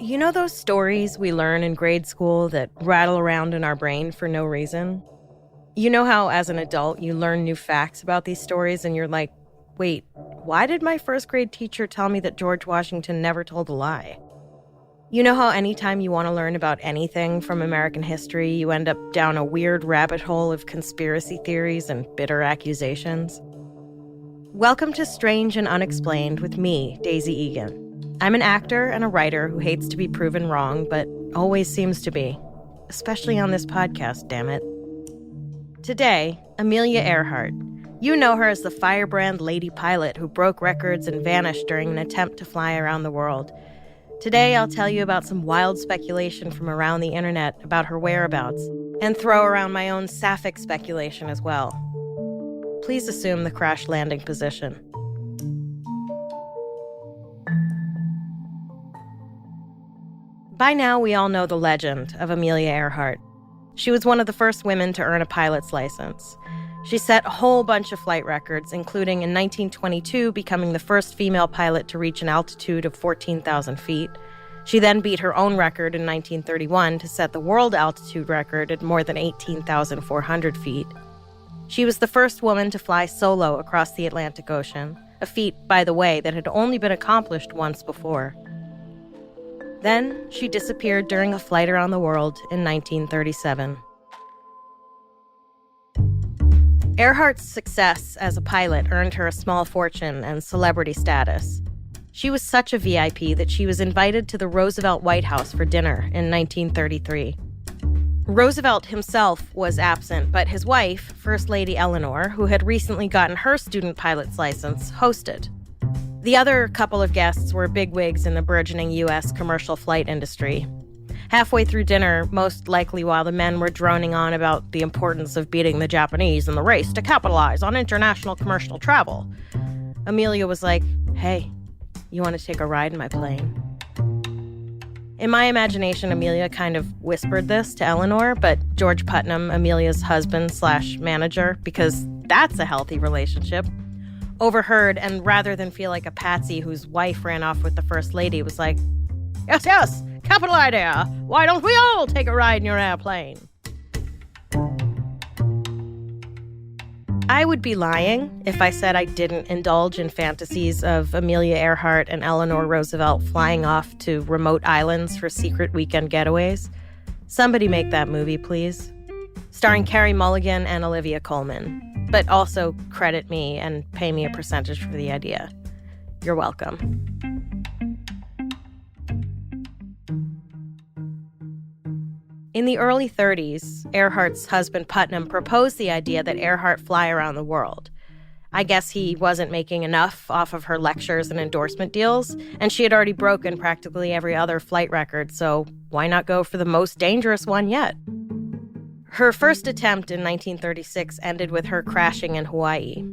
You know those stories we learn in grade school that rattle around in our brain for no reason? You know how as an adult you learn new facts about these stories and you're like, wait, why did my first grade teacher tell me that George Washington never told a lie? You know how anytime you want to learn about anything from American history, you end up down a weird rabbit hole of conspiracy theories and bitter accusations? Welcome to Strange and Unexplained with me, Daisy Egan. I'm an actor and a writer who hates to be proven wrong, but always seems to be. Especially on this podcast, damn it. Today, Amelia Earhart. You know her as the firebrand lady pilot who broke records and vanished during an attempt to fly around the world. Today, I'll tell you about some wild speculation from around the internet about her whereabouts, and throw around my own sapphic speculation as well. Please assume the crash landing position. By now, we all know the legend of Amelia Earhart. She was one of the first women to earn a pilot's license. She set a whole bunch of flight records, including in 1922 becoming the first female pilot to reach an altitude of 14,000 feet. She then beat her own record in 1931 to set the world altitude record at more than 18,400 feet. She was the first woman to fly solo across the Atlantic Ocean, a feat, by the way, that had only been accomplished once before. Then, she disappeared during a flight around the world in 1937. Earhart's success as a pilot earned her a small fortune and celebrity status. She was such a VIP that she was invited to the Roosevelt White House for dinner in 1933. Roosevelt himself was absent, but his wife, First Lady Eleanor, who had recently gotten her student pilot's license, hosted. The other couple of guests were bigwigs in the burgeoning U.S. commercial flight industry. Halfway through dinner, most likely while the men were droning on about the importance of beating the Japanese in the race to capitalize on international commercial travel, Amelia was like, "Hey, you want to take a ride in my plane?" In my imagination, Amelia kind of whispered this to Eleanor, but George Putnam, Amelia's husband/manager, because that's a healthy relationship, overheard, and rather than feel like a patsy whose wife ran off with the First Lady, was like, Yes, capital idea. Why don't we all take a ride in your airplane?" I would be lying if I said I didn't indulge in fantasies of Amelia Earhart and Eleanor Roosevelt flying off to remote islands for secret weekend getaways. Somebody make that movie, please. Starring Carey Mulligan and Olivia Colman. But also credit me and pay me a percentage for the idea. You're welcome. In the early 30s, Earhart's husband Putnam proposed the idea that Earhart fly around the world. I guess he wasn't making enough off of her lectures and endorsement deals, and she had already broken practically every other flight record, so why not go for the most dangerous one yet? Her first attempt in 1936 ended with her crashing in Hawaii.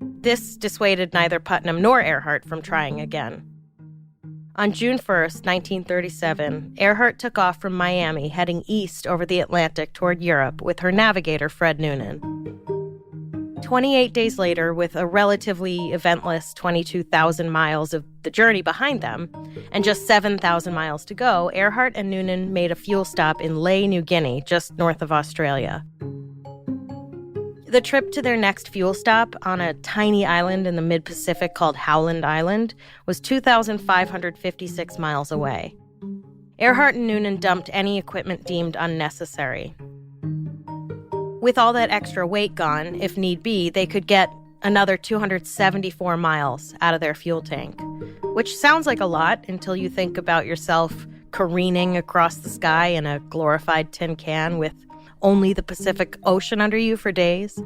This dissuaded neither Putnam nor Earhart from trying again. On June 1st, 1937, Earhart took off from Miami, heading east over the Atlantic toward Europe with her navigator, Fred Noonan. 28 days later, with a relatively eventless 22,000 miles of the journey behind them, and just 7,000 miles to go, Earhart and Noonan made a fuel stop in Lae, New Guinea, just north of Australia. The trip to their next fuel stop on a tiny island in the mid-Pacific called Howland Island was 2,556 miles away. Earhart and Noonan dumped any equipment deemed unnecessary. With all that extra weight gone, if need be, they could get another 274 miles out of their fuel tank, which sounds like a lot until you think about yourself careening across the sky in a glorified tin can with only the Pacific Ocean under you for days.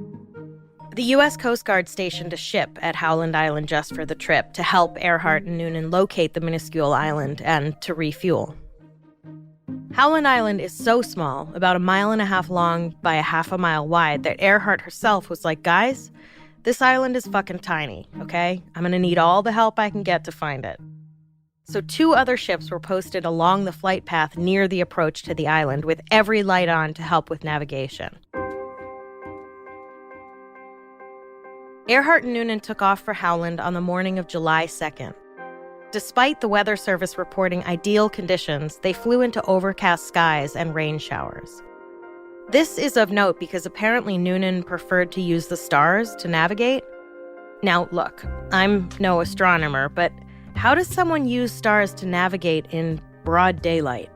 The U.S. Coast Guard stationed a ship at Howland Island just for the trip to help Earhart and Noonan locate the minuscule island and to refuel. Howland Island is so small, about 1.5 miles long by 0.5 mile wide, that Earhart herself was like, "Guys, this island is fucking tiny, okay? I'm gonna need all the help I can get to find it." So 2 other ships were posted along the flight path near the approach to the island with every light on to help with navigation. Earhart and Noonan took off for Howland on the morning of July 2nd. Despite the Weather Service reporting ideal conditions, they flew into overcast skies and rain showers. This is of note because apparently Noonan preferred to use the stars to navigate. Now, look, I'm no astronomer, but how does someone use stars to navigate in broad daylight?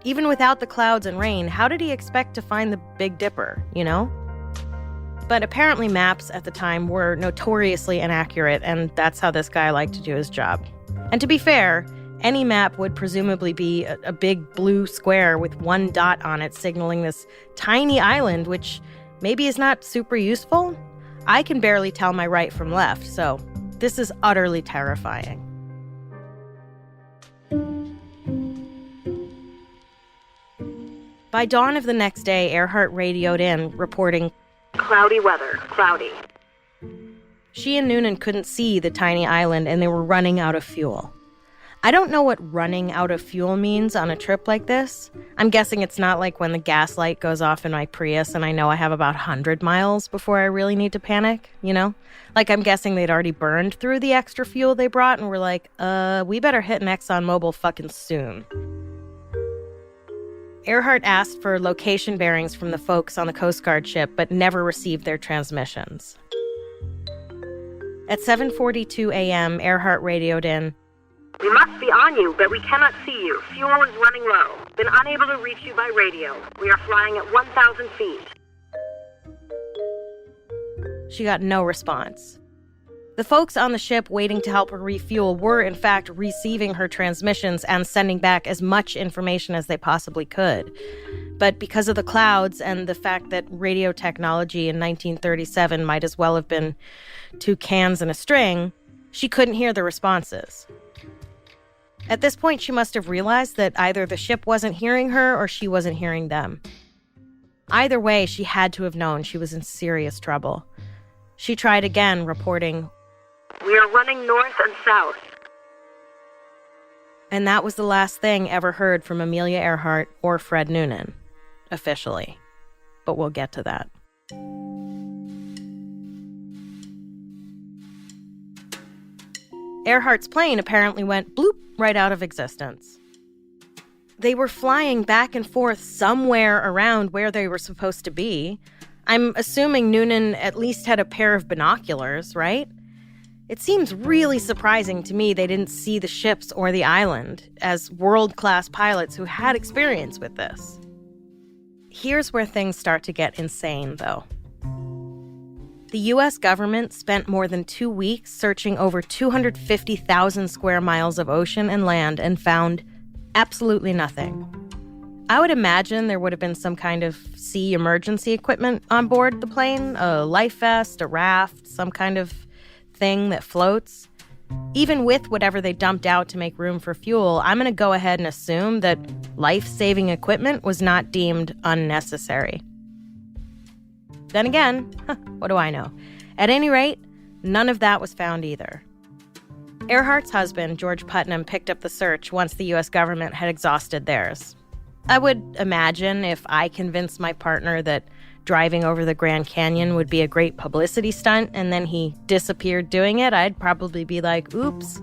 Even without the clouds and rain, how did he expect to find the Big Dipper, you know? But apparently maps at the time were notoriously inaccurate, and that's how this guy liked to do his job. And to be fair, any map would presumably be a big blue square with one dot on it signaling this tiny island, which maybe is not super useful. I can barely tell my right from left, so this is utterly terrifying. By dawn of the next day, Earhart radioed in, reporting, "Cloudy weather, cloudy." She and Noonan couldn't see the tiny island, and they were running out of fuel. I don't know what running out of fuel means on a trip like this. I'm guessing it's not like when the gas light goes off in my Prius and I know I have about 100 miles before I really need to panic, you know? Like, I'm guessing they'd already burned through the extra fuel they brought and were like, we better hit an ExxonMobil fucking soon. Earhart asked for location bearings from the folks on the Coast Guard ship, but never received their transmissions. At 7:42 a.m., Earhart radioed in, "We must be on you, but we cannot see you. Fuel is running low. Been unable to reach you by radio. We are flying at 1,000 feet. She got no response. The folks on the ship waiting to help her refuel were, in fact, receiving her transmissions and sending back as much information as they possibly could. But because of the clouds and the fact that radio technology in 1937 might as well have been 2 cans and a string, she couldn't hear the responses. At this point, she must have realized that either the ship wasn't hearing her or she wasn't hearing them. Either way, she had to have known she was in serious trouble. She tried again, reporting, "We are running north and south." And that was the last thing ever heard from Amelia Earhart or Fred Noonan, officially. But we'll get to that. Earhart's plane apparently went bloop right out of existence. They were flying back and forth somewhere around where they were supposed to be. I'm assuming Noonan at least had a pair of binoculars, right? It seems really surprising to me they didn't see the ships or the island, as world-class pilots who had experience with this. Here's where things start to get insane, though. The U.S. government spent more than 2 weeks searching over 250,000 square miles of ocean and land and found absolutely nothing. I would imagine there would have been some kind of sea emergency equipment on board the plane, a life vest, a raft, some kind of thing that floats. Even with whatever they dumped out to make room for fuel, I'm going to go ahead and assume that life-saving equipment was not deemed unnecessary. Then again, what do I know? At any rate, none of that was found either. Earhart's husband, George Putnam, picked up the search once the U.S. government had exhausted theirs. I would imagine if I convinced my partner that driving over the Grand Canyon would be a great publicity stunt and then he disappeared doing it, I'd probably be like, oops,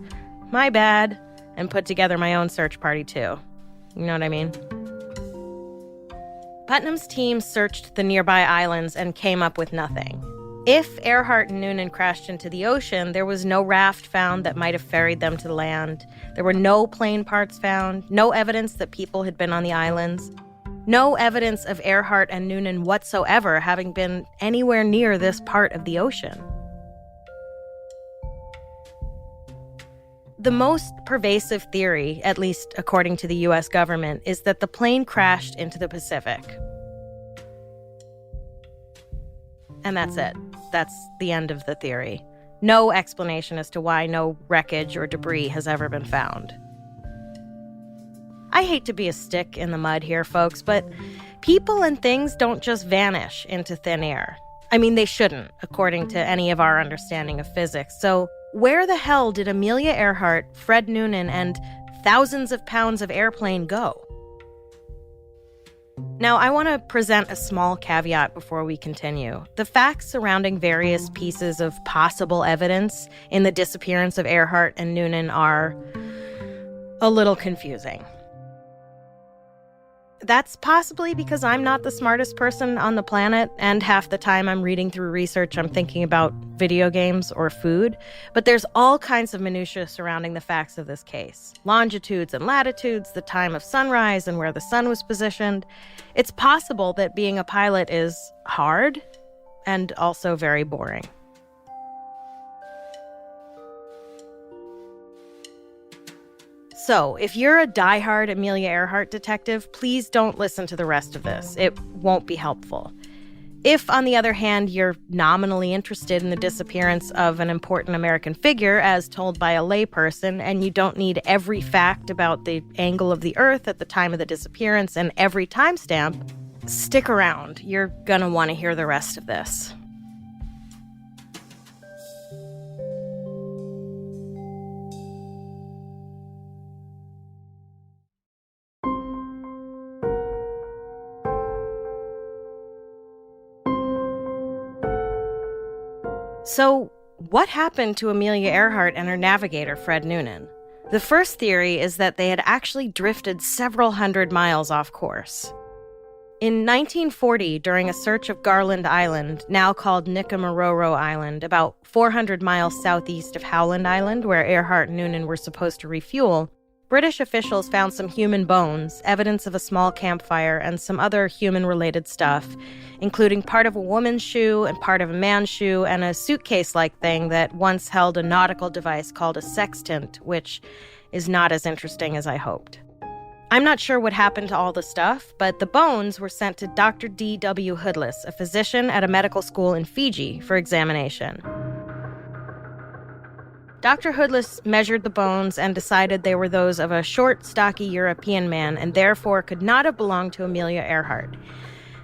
my bad, and put together my own search party too. You know what I mean? Putnam's team searched the nearby islands and came up with nothing. If Earhart and Noonan crashed into the ocean, there was no raft found that might have ferried them to the land. There were no plane parts found, no evidence that people had been on the islands, no evidence of Earhart and Noonan whatsoever having been anywhere near this part of the ocean. The most pervasive theory, at least according to the U.S. government, is that the plane crashed into the Pacific. And that's it. That's the end of the theory. No explanation as to why no wreckage or debris has ever been found. I hate to be a stick in the mud here, folks, but people and things don't just vanish into thin air. I mean, they shouldn't, according to any of our understanding of physics. So where the hell did Amelia Earhart, Fred Noonan, and thousands of pounds of airplane go? Now, I want to present a small caveat before we continue. The facts surrounding various pieces of possible evidence in the disappearance of Earhart and Noonan are a little confusing. That's possibly because I'm not the smartest person on the planet, and half the time I'm reading through research, I'm thinking about video games or food. But there's all kinds of minutiae surrounding the facts of this case. Longitudes and latitudes, the time of sunrise and where the sun was positioned. It's possible that being a pilot is hard and also very boring. So, if you're a diehard Amelia Earhart detective, please don't listen to the rest of this. It won't be helpful. If, on the other hand, you're nominally interested in the disappearance of an important American figure as told by a layperson, and you don't need every fact about the angle of the Earth at the time of the disappearance and every timestamp, stick around. You're gonna want to hear the rest of this. So, what happened to Amelia Earhart and her navigator, Fred Noonan? The first theory is that they had actually drifted several hundred miles off course. In 1940, during a search of Garland Island, now called Nikumaroro Island, about 400 miles southeast of Howland Island, where Earhart and Noonan were supposed to refuel, British officials found some human bones, evidence of a small campfire, and some other human-related stuff, including part of a woman's shoe and part of a man's shoe and a suitcase-like thing that once held a nautical device called a sextant, which is not as interesting as I hoped. I'm not sure what happened to all the stuff, but the bones were sent to Dr. D.W. Hoodless, a physician at a medical school in Fiji, for examination. Dr. Hoodless measured the bones and decided they were those of a short, stocky European man and therefore could not have belonged to Amelia Earhart.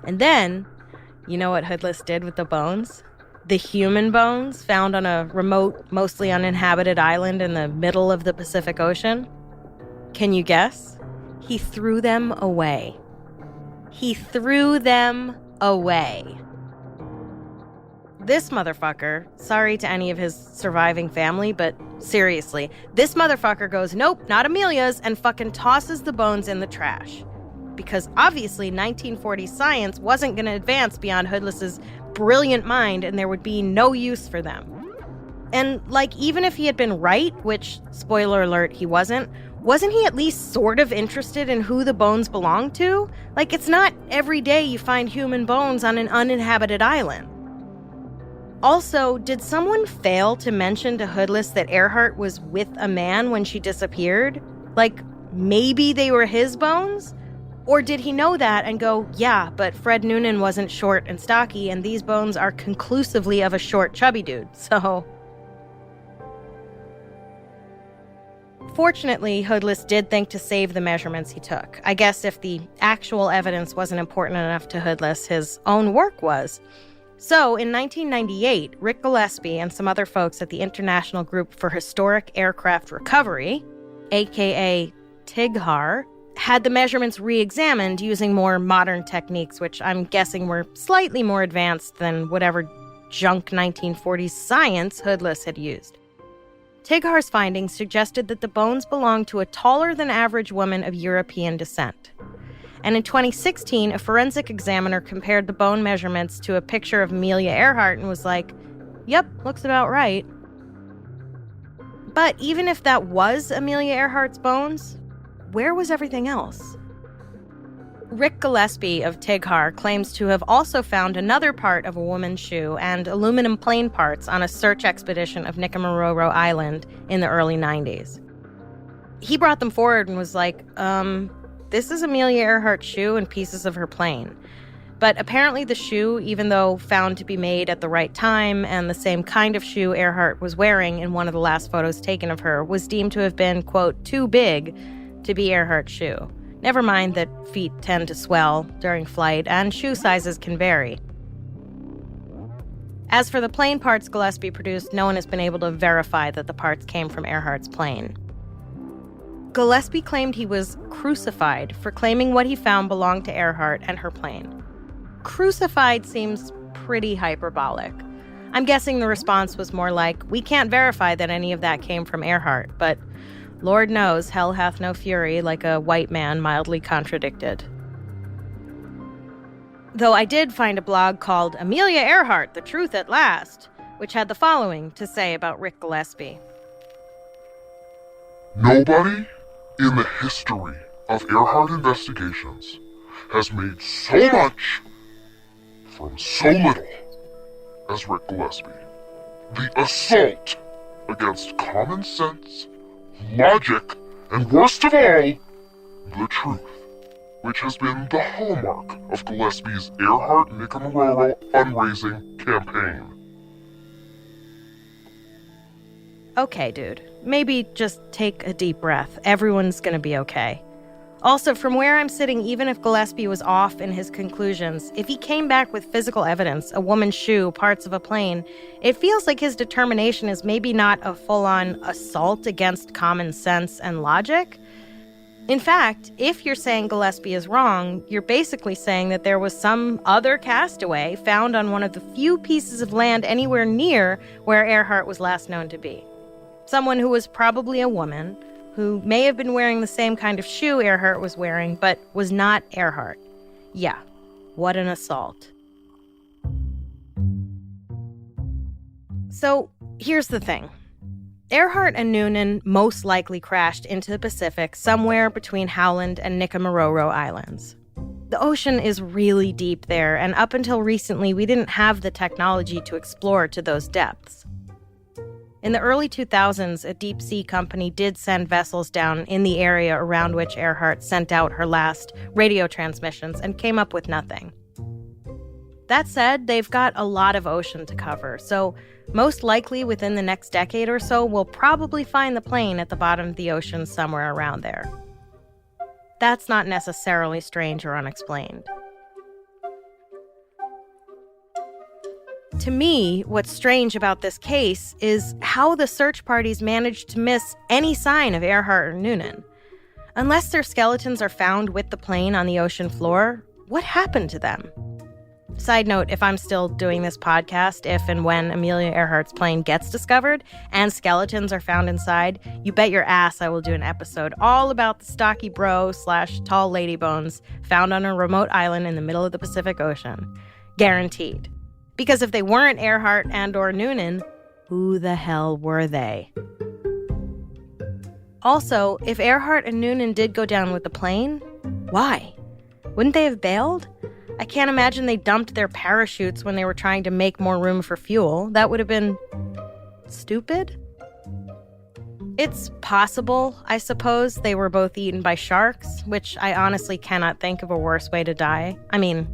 And then, you know what Hoodless did with the bones? The human bones found on a remote, mostly uninhabited island in the middle of the Pacific Ocean? Can you guess? He threw them away. He threw them away. This motherfucker, sorry to any of his surviving family, but seriously, this motherfucker goes, nope, not Amelia's, and fucking tosses the bones in the trash. Because obviously 1940 science wasn't going to advance beyond Hoodless's brilliant mind, and there would be no use for them. And, even if he had been right, which, spoiler alert, he wasn't he at least sort of interested in who the bones belonged to? It's not every day you find human bones on an uninhabited island. Also, did someone fail to mention to Hoodless that Earhart was with a man when she disappeared? Maybe they were his bones? Or did he know that and go, yeah, but Fred Noonan wasn't short and stocky, and these bones are conclusively of a short, chubby dude, so... Fortunately, Hoodless did think to save the measurements he took. I guess if the actual evidence wasn't important enough to Hoodless, his own work was. So, in 1998, Rick Gillespie and some other folks at the International Group for Historic Aircraft Recovery, aka TIGHAR, had the measurements re-examined using more modern techniques, which I'm guessing were slightly more advanced than whatever junk 1940s science Hoodless had used. TIGHAR's findings suggested that the bones belonged to a taller-than-average woman of European descent. And in 2016, a forensic examiner compared the bone measurements to a picture of Amelia Earhart and was like, yep, looks about right. But even if that was Amelia Earhart's bones, where was everything else? Rick Gillespie of TIGHAR claims to have also found another part of a woman's shoe and aluminum plane parts on a search expedition of Nikumaroro Island in the early 90s. He brought them forward and was like, this is Amelia Earhart's shoe and pieces of her plane. But apparently the shoe, even though found to be made at the right time and the same kind of shoe Earhart was wearing in one of the last photos taken of her, was deemed to have been, quote, too big to be Earhart's shoe. Never mind that feet tend to swell during flight and shoe sizes can vary. As for the plane parts Gillespie produced, no one has been able to verify that the parts came from Earhart's plane. Gillespie claimed he was crucified for claiming what he found belonged to Earhart and her plane. Crucified seems pretty hyperbolic. I'm guessing the response was more like, we can't verify that any of that came from Earhart, but Lord knows hell hath no fury, like a white man mildly contradicted. Though I did find a blog called Amelia Earhart, The Truth at Last, which had the following to say about Rick Gillespie. Nobody in the history of Earhart investigations has made so much from so little as Rick Gillespie. The assault against common sense, logic, and worst of all, the truth, which has been the hallmark of Gillespie's Earhart-Nicomororo fundraising campaign. Okay, dude. Maybe just take a deep breath. Everyone's gonna be okay. Also, from where I'm sitting, even if Gillespie was off in his conclusions, if he came back with physical evidence, a woman's shoe, parts of a plane, it feels like his determination is maybe not a full-on assault against common sense and logic. In fact, if you're saying Gillespie is wrong, you're basically saying that there was some other castaway found on one of the few pieces of land anywhere near where Earhart was last known to be. Someone who was probably a woman, who may have been wearing the same kind of shoe Earhart was wearing, but was not Earhart. Yeah, what an assault. So, here's the thing. Earhart and Noonan most likely crashed into the Pacific somewhere between Howland and Nicomororo Islands. The ocean is really deep there, and up until recently, we didn't have the technology to explore to those depths. In the early 2000s, a deep-sea company did send vessels down in the area around which Earhart sent out her last radio transmissions and came up with nothing. That said, they've got a lot of ocean to cover, so most likely within the next decade or so, we'll probably find the plane at the bottom of the ocean somewhere around there. That's not necessarily strange or unexplained. To me, what's strange about this case is how the search parties managed to miss any sign of Earhart or Noonan. Unless their skeletons are found with the plane on the ocean floor, what happened to them? Side note, if I'm still doing this podcast, if and when Amelia Earhart's plane gets discovered and skeletons are found inside, you bet your ass I will do an episode all about the stocky bro / tall lady bones found on a remote island in the middle of the Pacific Ocean. Guaranteed. Because if they weren't Earhart and or Noonan, who the hell were they? Also, if Earhart and Noonan did go down with the plane, why? Wouldn't they have bailed? I can't imagine they dumped their parachutes when they were trying to make more room for fuel. That would have been stupid. It's possible, I suppose, they were both eaten by sharks, which I honestly cannot think of a worse way to die. I mean,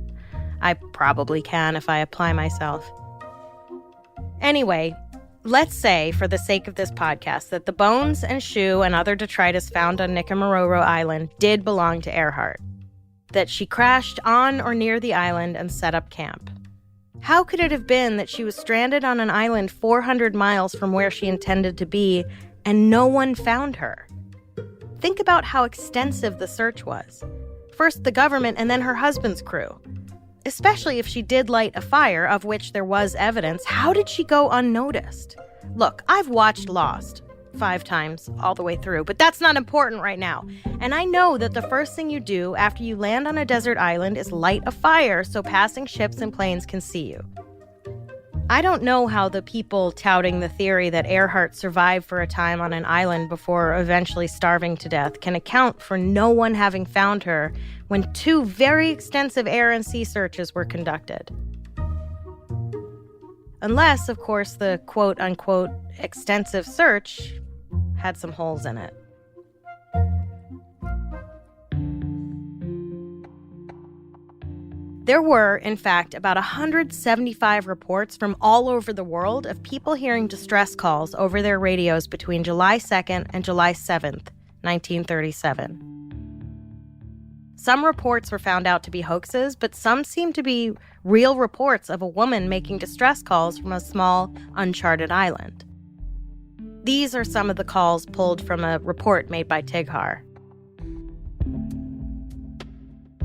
I probably can if I apply myself. Anyway, let's say, for the sake of this podcast, that the bones and shoe and other detritus found on Nicomororo Island did belong to Earhart. That she crashed on or near the island and set up camp. How could it have been that she was stranded on an island 400 miles from where she intended to be and no one found her? Think about how extensive the search was. First the government and then her husband's crew. Especially if she did light a fire, of which there was evidence, how did she go unnoticed? Look, I've watched Lost 5 times all the way through, but that's not important right now. And I know that the first thing you do after you land on a desert island is light a fire so passing ships and planes can see you. I don't know how the people touting the theory that Earhart survived for a time on an island before eventually starving to death can account for no one having found her when 2 very extensive air and sea searches were conducted. Unless, of course, the quote-unquote extensive search had some holes in it. There were, in fact, about 175 reports from all over the world of people hearing distress calls over their radios between July 2nd and July 7th, 1937. Some reports were found out to be hoaxes, but some seemed to be real reports of a woman making distress calls from a small, uncharted island. These are some of the calls pulled from a report made by TIGHAR.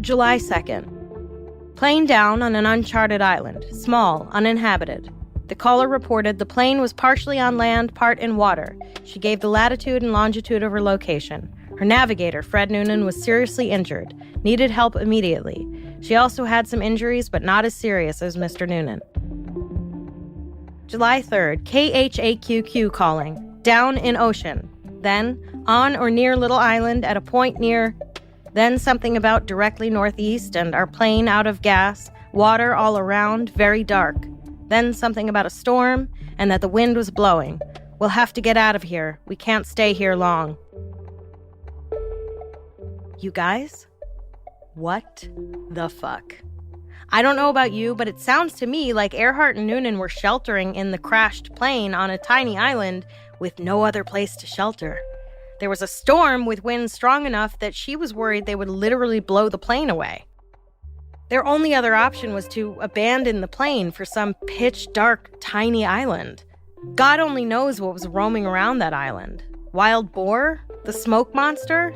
July 2nd. Plane down on an uncharted island, small, uninhabited. The caller reported the plane was partially on land, part in water. She gave the latitude and longitude of her location. Her navigator, Fred Noonan, was seriously injured, needed help immediately. She also had some injuries, but not as serious as Mr. Noonan. July 3rd, KHAQQ calling. Down in ocean. Then, on or near Little Island at a point near. Then something about directly northeast and our plane out of gas, water all around, very dark. Then something about a storm and that the wind was blowing. We'll have to get out of here. We can't stay here long. You guys? What the fuck? I don't know about you, but it sounds to me like Earhart and Noonan were sheltering in the crashed plane on a tiny island with no other place to shelter. There was a storm with winds strong enough that she was worried they would literally blow the plane away. Their only other option was to abandon the plane for some pitch-dark, tiny island. God only knows what was roaming around that island. Wild boar? The smoke monster?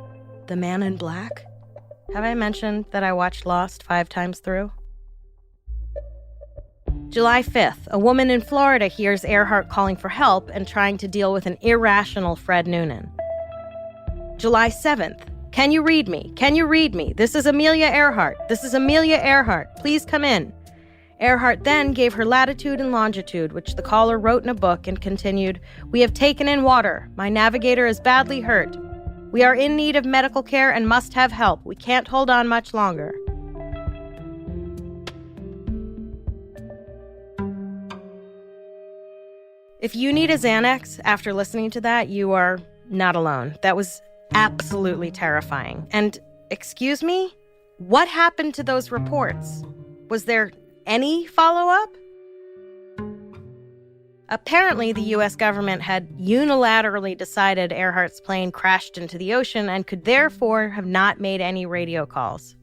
The man in black? Have I mentioned that I watched Lost 5 times through? July 5th, a woman in Florida hears Earhart calling for help and trying to deal with an irrational Fred Noonan. July 7th, can you read me? Can you read me? This is Amelia Earhart. This is Amelia Earhart. Please come in. Earhart then gave her latitude and longitude, which the caller wrote in a book, and continued, "We have taken in water. My navigator is badly hurt. We are in need of medical care and must have help. We can't hold on much longer." If you need a Xanax after listening to that, you are not alone. That was absolutely terrifying. And, excuse me? What happened to those reports? Was there any follow-up? Apparently, the U.S. government had unilaterally decided Earhart's plane crashed into the ocean and could therefore have not made any radio calls.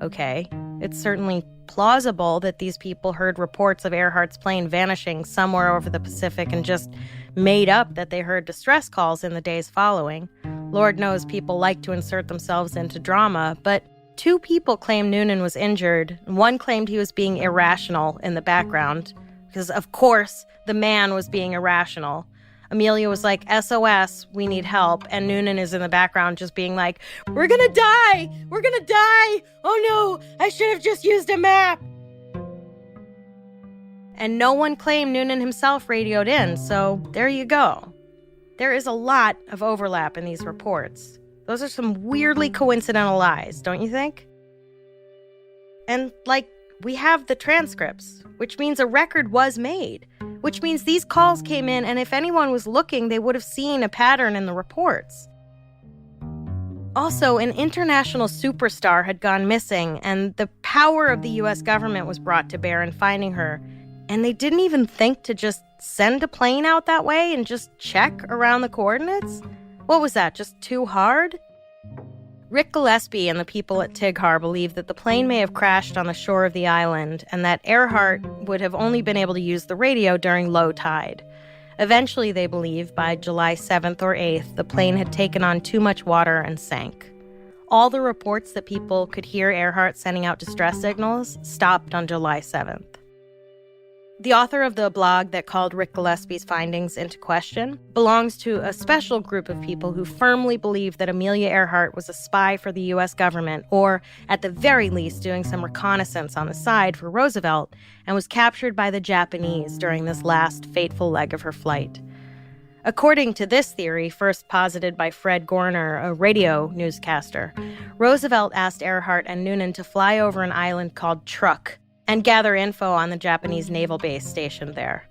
Okay, it's certainly plausible that these people heard reports of Earhart's plane vanishing somewhere over the Pacific and just made up that they heard distress calls in the days following. Lord knows people like to insert themselves into drama, but 2 people claimed Noonan was injured, and 1 claimed he was being irrational in the background, because of course the man was being irrational. Amelia was like, SOS, we need help, and Noonan is in the background just being like, we're gonna die! We're gonna die! Oh no, I should have just used a map! And no one claimed Noonan himself radioed in, so there you go. There is a lot of overlap in these reports. Those are some weirdly coincidental lies, don't you think? And, we have the transcripts, which means a record was made, which means these calls came in, and if anyone was looking, they would have seen a pattern in the reports. Also, an international superstar had gone missing, and the power of the U.S. government was brought to bear in finding her, and they didn't even think to just send a plane out that way and just check around the coordinates? What was that, just too hard? Rick Gillespie and the people at TIGHAR believe that the plane may have crashed on the shore of the island and that Earhart would have only been able to use the radio during low tide. Eventually, they believe, by July 7th or 8th, the plane had taken on too much water and sank. All the reports that people could hear Earhart sending out distress signals stopped on July 7th. The author of the blog that called Rick Gillespie's findings into question belongs to a special group of people who firmly believe that Amelia Earhart was a spy for the U.S. government, or at the very least doing some reconnaissance on the side for Roosevelt, and was captured by the Japanese during this last fateful leg of her flight. According to this theory, first posited by Fred Gorner, a radio newscaster, Roosevelt asked Earhart and Noonan to fly over an island called Truk and gather info on the Japanese naval base stationed there.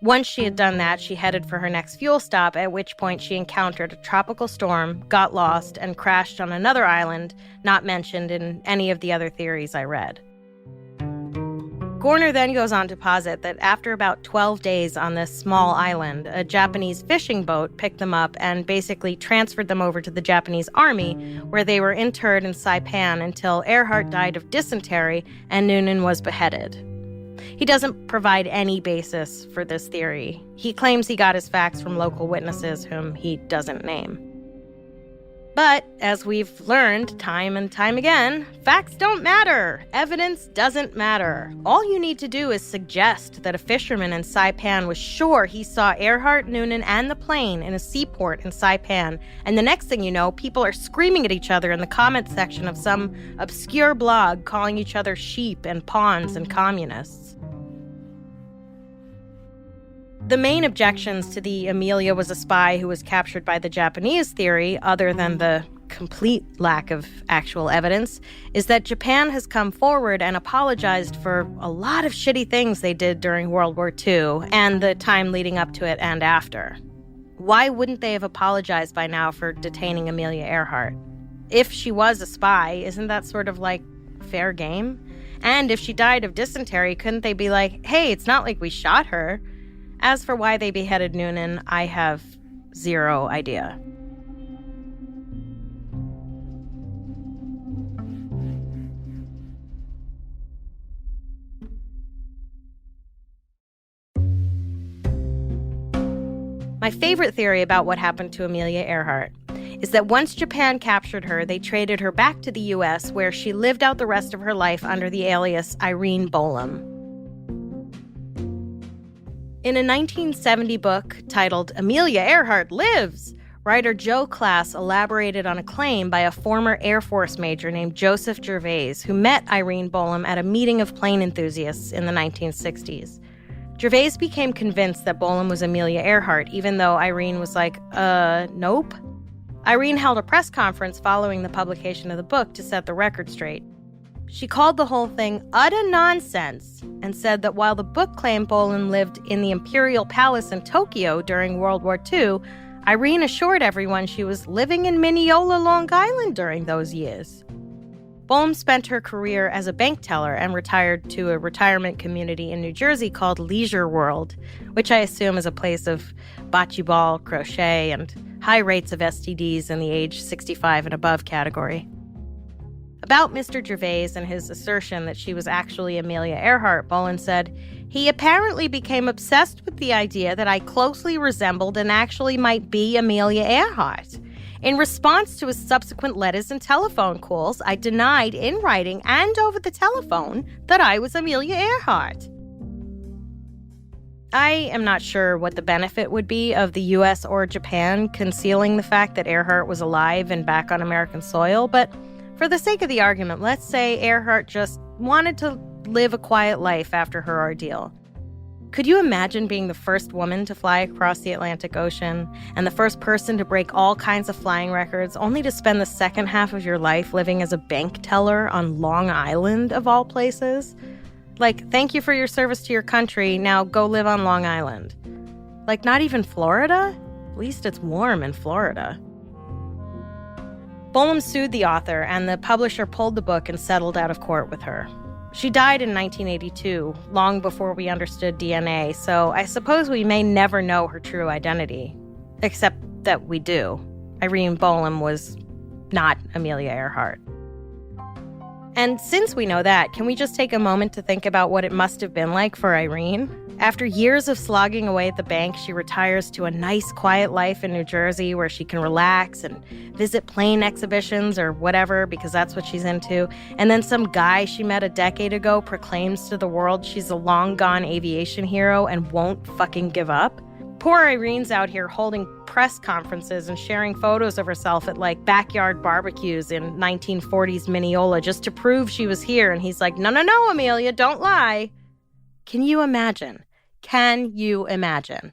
Once she had done that, she headed for her next fuel stop, at which point she encountered a tropical storm, got lost, and crashed on another island not mentioned in any of the other theories I read. Gorner then goes on to posit that after about 12 days on this small island, a Japanese fishing boat picked them up and basically transferred them over to the Japanese army, where they were interred in Saipan until Earhart died of dysentery and Noonan was beheaded. He doesn't provide any basis for this theory. He claims he got his facts from local witnesses whom he doesn't name. But, as we've learned time and time again, facts don't matter. Evidence doesn't matter. All you need to do is suggest that a fisherman in Saipan was sure he saw Earhart, Noonan, and the plane in a seaport in Saipan, and the next thing you know, people are screaming at each other in the comment section of some obscure blog calling each other sheep and pawns and communists. The main objections to the Amelia was a spy who was captured by the Japanese theory, other than the complete lack of actual evidence, is that Japan has come forward and apologized for a lot of shitty things they did during World War II and the time leading up to it and after. Why wouldn't they have apologized by now for detaining Amelia Earhart? If she was a spy, isn't that sort of like fair game? And if she died of dysentery, couldn't they be like, hey, it's not like we shot her? As for why they beheaded Noonan, I have zero idea. My favorite theory about what happened to Amelia Earhart is that once Japan captured her, they traded her back to the U.S., where she lived out the rest of her life under the alias Irene Bolam. In a 1970 book titled Amelia Earhart Lives, writer Joe Class elaborated on a claim by a former Air Force major named Joseph Gervais, who met Irene Bolam at a meeting of plane enthusiasts in the 1960s. Gervais became convinced that Bolam was Amelia Earhart, even though Irene was like, nope. Irene held a press conference following the publication of the book to set the record straight. She called the whole thing utter nonsense and said that while the book claimed Bolam lived in the Imperial Palace in Tokyo during World War II, Irene assured everyone she was living in Mineola, Long Island during those years. Bolam spent her career as a bank teller and retired to a retirement community in New Jersey called Leisure World, which I assume is a place of bocce ball, crochet, and high rates of STDs in the age 65 and above category. About Mr. Gervais and his assertion that she was actually Amelia Earhart, Bolam said, "He apparently became obsessed with the idea that I closely resembled and actually might be Amelia Earhart. In response to his subsequent letters and telephone calls, I denied in writing and over the telephone that I was Amelia Earhart." I am not sure what the benefit would be of the U.S. or Japan concealing the fact that Earhart was alive and back on American soil, but for the sake of the argument, let's say Earhart just wanted to live a quiet life after her ordeal. Could you imagine being the first woman to fly across the Atlantic Ocean and the first person to break all kinds of flying records, only to spend the second half of your life living as a bank teller on Long Island, of all places? Like, thank you for your service to your country, now go live on Long Island. Like, not even Florida? At least it's warm in Florida. Bolam sued the author, and the publisher pulled the book and settled out of court with her. She died in 1982, long before we understood DNA, so I suppose we may never know her true identity. Except that we do. Irene Bolam was not Amelia Earhart. And since we know that, can we just take a moment to think about what it must have been like for Irene? After years of slogging away at the bank, she retires to a nice, quiet life in New Jersey where she can relax and visit plane exhibitions or whatever, because that's what she's into. And then some guy she met a decade ago proclaims to the world she's a long-gone aviation hero and won't fucking give up. Poor Irene's out here holding press conferences and sharing photos of herself at, like, backyard barbecues in 1940s Mineola just to prove she was here. And he's like, no, Amelia, don't lie. Can you imagine? Can you imagine?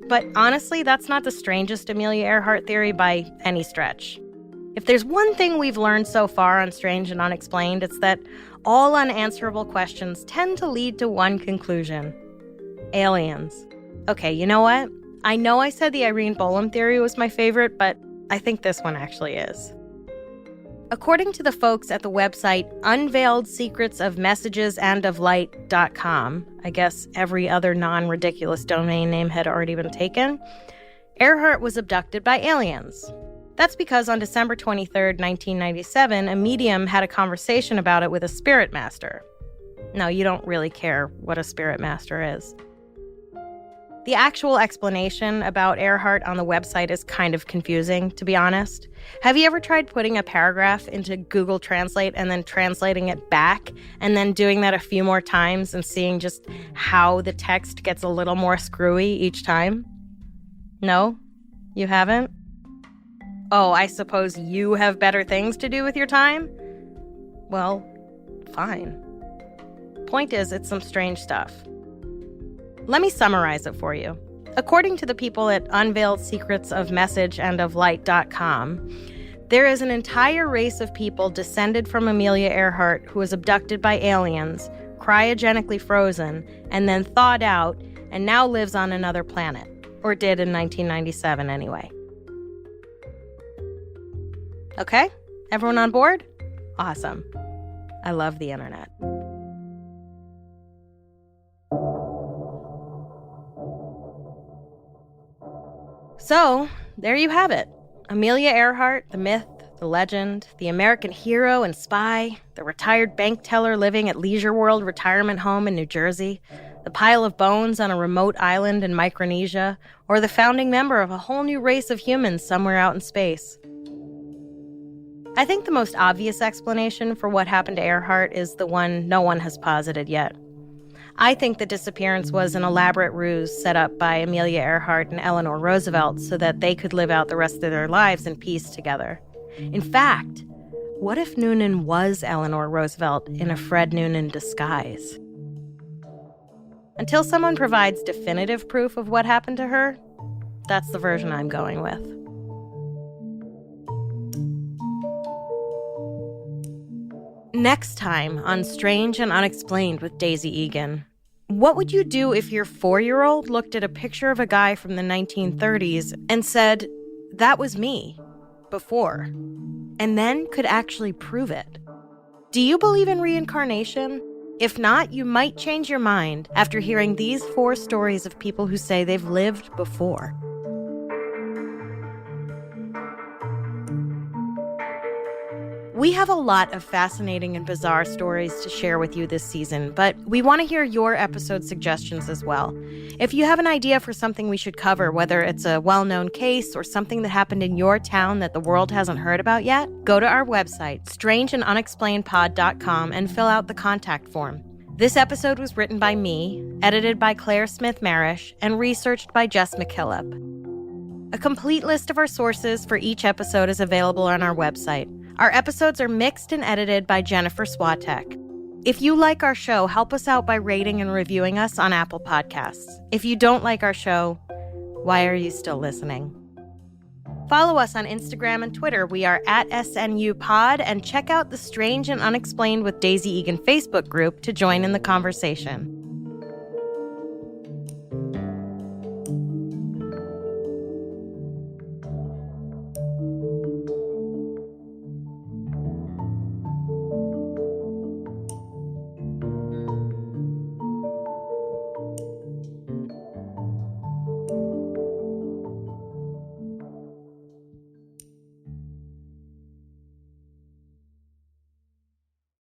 But honestly, that's not the strangest Amelia Earhart theory by any stretch. If there's one thing we've learned so far on Strange and Unexplained, it's that all unanswerable questions tend to lead to one conclusion: aliens. Okay, you know what? I know I said the Irene Bolam theory was my favorite, but I think this one actually is. According to the folks at the website unveiledsecretsofmessagesandoflight.com, I guess every other non-ridiculous domain name had already been taken, Earhart was abducted by aliens. That's because on December 23rd, 1997, a medium had a conversation about it with a spirit master. No, you don't really care what a spirit master is. The actual explanation about Earhart on the website is kind of confusing, to be honest. Have you ever tried putting a paragraph into Google Translate and then translating it back, and then doing that a few more times and seeing just how the text gets a little more screwy each time? No? You haven't? Oh, I suppose you have better things to do with your time? Well, fine. Point is, it's some strange stuff. Let me summarize it for you. According to the people at unveiledsecretsofmessageandoflight.com, there is an entire race of people descended from Amelia Earhart who was abducted by aliens, cryogenically frozen, and then thawed out, and now lives on another planet. Or did in 1997 anyway. Okay? Everyone on board? Awesome. I love the internet. So, there you have it. Amelia Earhart, the myth, the legend, the American hero and spy, the retired bank teller living at Leisure World Retirement Home in New Jersey, the pile of bones on a remote island in Micronesia, or the founding member of a whole new race of humans somewhere out in space. I think the most obvious explanation for what happened to Earhart is the one no one has posited yet. I think the disappearance was an elaborate ruse set up by Amelia Earhart and Eleanor Roosevelt so that they could live out the rest of their lives in peace together. In fact, what if Noonan was Eleanor Roosevelt in a Fred Noonan disguise? Until someone provides definitive proof of what happened to her, that's the version I'm going with. Next time on Strange and Unexplained with Daisy Egan. What would you do if your 4-year-old looked at a picture of a guy from the 1930s and said, "That was me, before," and then could actually prove it? Do you believe in reincarnation? If not, you might change your mind after hearing these 4 stories of people who say they've lived before. We have a lot of fascinating and bizarre stories to share with you this season, but we want to hear your episode suggestions as well. If you have an idea for something we should cover, whether it's a well-known case or something that happened in your town that the world hasn't heard about yet, go to our website, strangeandunexplainedpod.com, and fill out the contact form. This episode was written by me, edited by Claire Smith Marish, and researched by Jess McKillop. A complete list of our sources for each episode is available on our website. Our episodes are mixed and edited by Jennifer Swatek. If you like our show, help us out by rating and reviewing us on Apple Podcasts. If you don't like our show, why are you still listening? Follow us on Instagram and Twitter. We are at SNUPod, and check out the Strange and Unexplained with Daisy Egan Facebook group to join in the conversation.